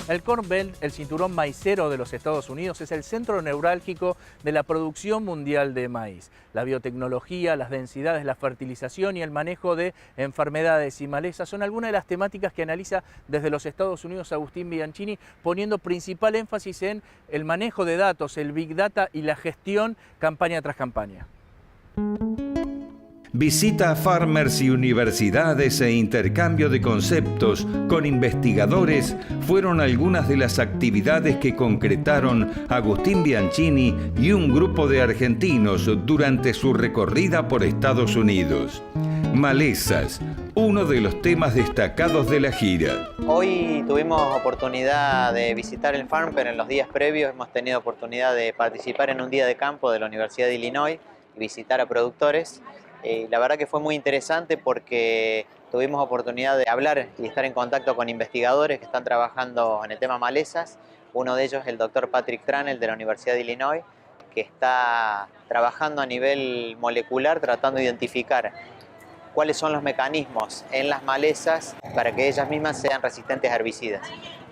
El Corn Belt, el cinturón maicero de los Estados Unidos, es el centro neurálgico de la producción mundial de maíz. La biotecnología, las densidades, la fertilización y el manejo de enfermedades y malezas son algunas de las temáticas que analiza desde los Estados Unidos Agustín Bianchini, poniendo principal énfasis en el manejo de datos, el Big Data y la gestión campaña tras campaña. Visita a farmers y universidades e intercambio de conceptos con investigadores fueron algunas de las actividades que concretaron Agustín Bianchini y un grupo de argentinos durante su recorrida por Estados Unidos. Malezas, uno de los temas destacados de la gira. Hoy tuvimos oportunidad de visitar el farm, pero en los días previos hemos tenido oportunidad de participar en un día de campo de la Universidad de Illinois y visitar a productores. La verdad que fue muy interesante porque tuvimos oportunidad de hablar y estar en contacto con investigadores que están trabajando en el tema malezas. Uno de ellos es el doctor Patrick Tranel de la Universidad de Illinois, que está trabajando a nivel molecular tratando de identificar cuáles son los mecanismos en las malezas para que ellas mismas sean resistentes a herbicidas.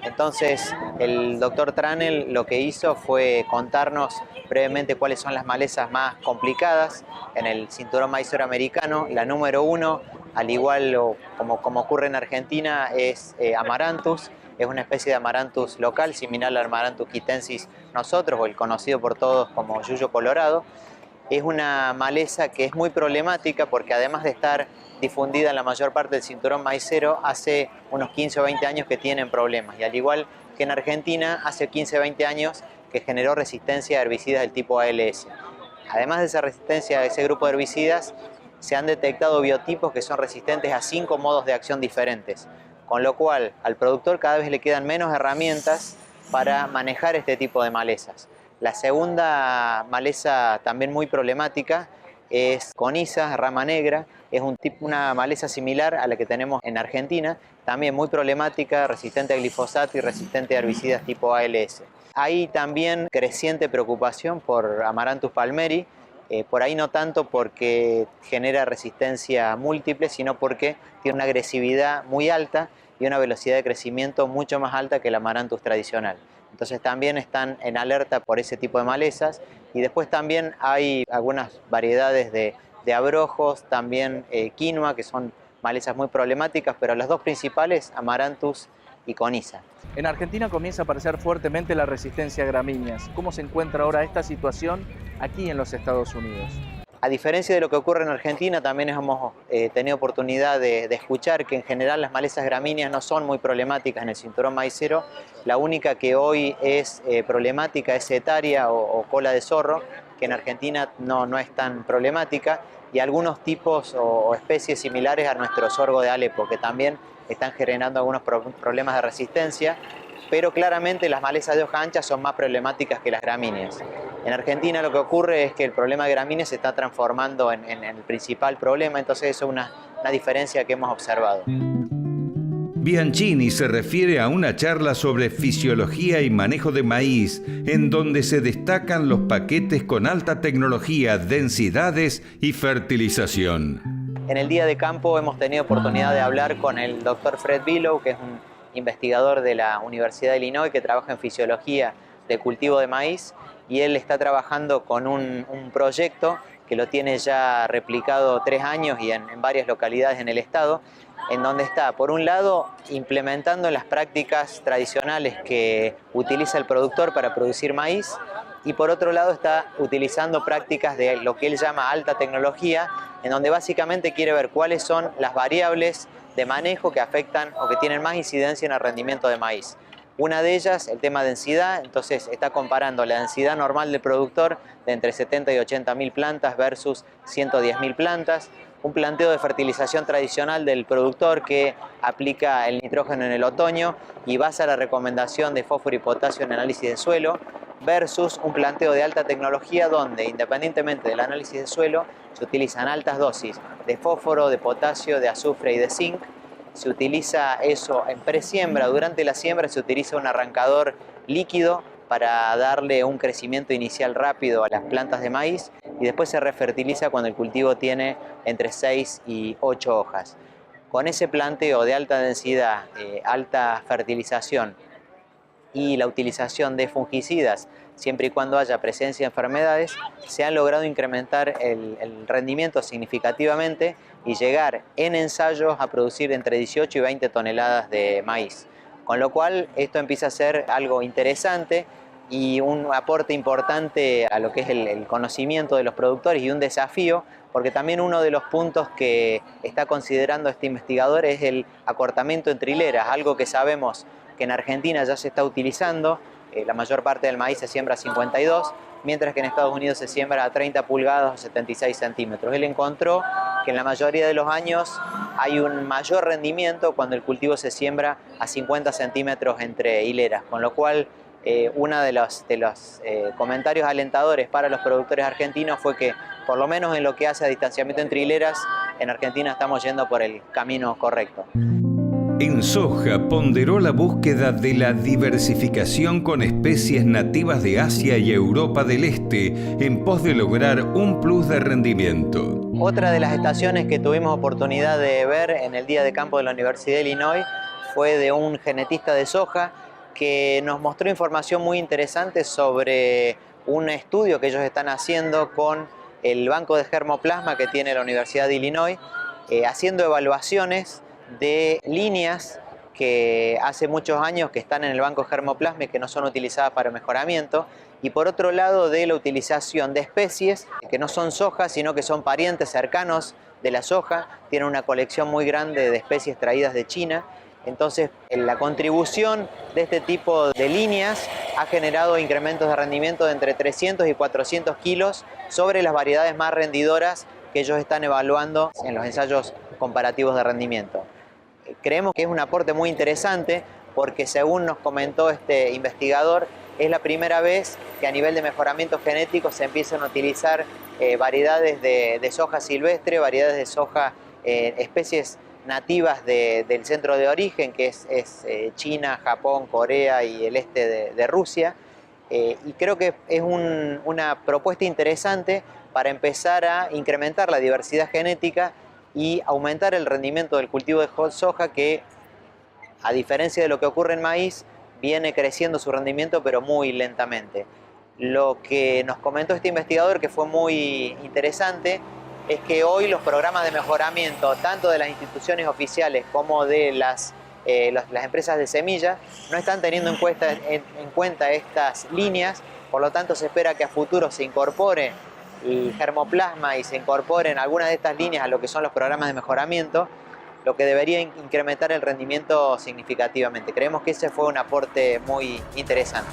Entonces, el doctor Tranel lo que hizo fue contarnos brevemente cuáles son las malezas más complicadas en el cinturón maicero americano. La número 1, al igual como ocurre en Argentina, es Amaranthus. Es una especie de Amaranthus local, similar al Amaranthus quitensis nosotros, o el conocido por todos como yuyo colorado. Es una maleza que es muy problemática porque además de estar difundida en la mayor parte del cinturón maicero, hace unos 15 o 20 años que tienen problemas. Y al igual que en Argentina, hace 15 o 20 años que generó resistencia a herbicidas del tipo ALS. Además de esa resistencia a ese grupo de herbicidas, se han detectado biotipos que son resistentes a 5 modos de acción diferentes. Con lo cual, al productor cada vez le quedan menos herramientas para manejar este tipo de malezas. La segunda maleza también muy problemática es Coniza, rama negra. Es una maleza similar a la que tenemos en Argentina, también muy problemática, resistente a glifosato y resistente a herbicidas tipo ALS. Hay también creciente preocupación por Amaranthus palmeri, por ahí no tanto porque genera resistencia múltiple, sino porque tiene una agresividad muy alta y una velocidad de crecimiento mucho más alta que el Amaranthus tradicional. Entonces también están en alerta por ese tipo de malezas. Y después también hay algunas variedades de abrojos, también quinoa, que son malezas muy problemáticas, pero las dos principales, Amaranthus y Coniza. En Argentina comienza a aparecer fuertemente la resistencia a gramíneas. ¿Cómo se encuentra ahora esta situación aquí en los Estados Unidos? A diferencia de lo que ocurre en Argentina, también hemos tenido oportunidad de escuchar que en general las malezas gramíneas no son muy problemáticas en el cinturón maicero. La única que hoy es problemática es setaria o cola de zorro, que en Argentina no es tan problemática, y algunos tipos o especies similares a nuestro sorgo de Alepo, que también están generando algunos problemas de resistencia, pero claramente las malezas de hoja ancha son más problemáticas que las gramíneas. En Argentina lo que ocurre es que el problema de gramíneas se está transformando en el principal problema, entonces eso es una diferencia que hemos observado. Bianchini se refiere a una charla sobre fisiología y manejo de maíz, en donde se destacan los paquetes con alta tecnología, densidades y fertilización. En el día de campo hemos tenido oportunidad de hablar con el doctor Fred Billow, que es un investigador de la Universidad de Illinois que trabaja en fisiología del cultivo de maíz, y él está trabajando con un proyecto que lo tiene ya replicado 3 años y en varias localidades en el estado, en donde está, por un lado, implementando las prácticas tradicionales que utiliza el productor para producir maíz, y por otro lado está utilizando prácticas de lo que él llama alta tecnología, en donde básicamente quiere ver cuáles son las variables de manejo que afectan o que tienen más incidencia en el rendimiento de maíz. Una de ellas, el tema densidad, entonces está comparando la densidad normal del productor de entre 70 y 80 mil plantas versus 110 mil plantas, un planteo de fertilización tradicional del productor que aplica el nitrógeno en el otoño y basa la recomendación de fósforo y potasio en análisis de suelo, versus un planteo de alta tecnología donde, independientemente del análisis de suelo, se utilizan altas dosis de fósforo, de potasio, de azufre y de zinc. Se utiliza eso en presiembra. Durante la siembra se utiliza un arrancador líquido para darle un crecimiento inicial rápido a las plantas de maíz, y después se refertiliza cuando el cultivo tiene entre 6 y 8 hojas. Con ese planteo de alta densidad, alta fertilización y la utilización de fungicidas, siempre y cuando haya presencia de enfermedades, se han logrado incrementar el rendimiento significativamente y llegar en ensayos a producir entre 18 y 20 toneladas de maíz. Con lo cual esto empieza a ser algo interesante y un aporte importante a lo que es el conocimiento de los productores y un desafío, porque también uno de los puntos que está considerando este investigador es el acortamiento entre hileras, algo que sabemos que en Argentina ya se está utilizando. La mayor parte del maíz se siembra a 52, mientras que en Estados Unidos se siembra a 30 pulgadas o 76 centímetros. Él encontró que en la mayoría de los años hay un mayor rendimiento cuando el cultivo se siembra a 50 centímetros entre hileras, con lo cual uno de los comentarios alentadores para los productores argentinos fue que, por lo menos en lo que hace a distanciamiento entre hileras, en Argentina estamos yendo por el camino correcto. En soja ponderó la búsqueda de la diversificación con especies nativas de Asia y Europa del Este en pos de lograr un plus de rendimiento. Otra de las estaciones que tuvimos oportunidad de ver en el día de campo de la Universidad de Illinois fue de un genetista de soja que nos mostró información muy interesante sobre un estudio que ellos están haciendo con el banco de germoplasma que tiene la Universidad de Illinois, haciendo evaluaciones de líneas que hace muchos años que están en el banco germoplasma y que no son utilizadas para mejoramiento, y por otro lado de la utilización de especies que no son soja, sino que son parientes cercanos de la soja. Tienen una colección muy grande de especies traídas de China. Entonces, la contribución de este tipo de líneas ha generado incrementos de rendimiento de entre 300 y 400 kilos sobre las variedades más rendidoras que ellos están evaluando en los ensayos comparativos de rendimiento. Creemos que es un aporte muy interesante porque, según nos comentó este investigador, es la primera vez que a nivel de mejoramiento genético se empiezan a utilizar variedades de soja silvestre, variedades de soja, especies nativas del centro de origen, que es China, Japón, Corea y el este de Rusia. Y creo que es una propuesta interesante para empezar a incrementar la diversidad genética y aumentar el rendimiento del cultivo de soja, que, a diferencia de lo que ocurre en maíz, viene creciendo su rendimiento pero muy lentamente. Lo que nos comentó este investigador, que fue muy interesante, es que hoy los programas de mejoramiento, tanto de las instituciones oficiales como de las empresas de semillas, no están teniendo en cuenta estas líneas. Por lo tanto, se espera que a futuro se incorpore el germoplasma y se incorporen algunas de estas líneas a lo que son los programas de mejoramiento, lo que debería incrementar el rendimiento significativamente. Creemos que ese fue un aporte muy interesante.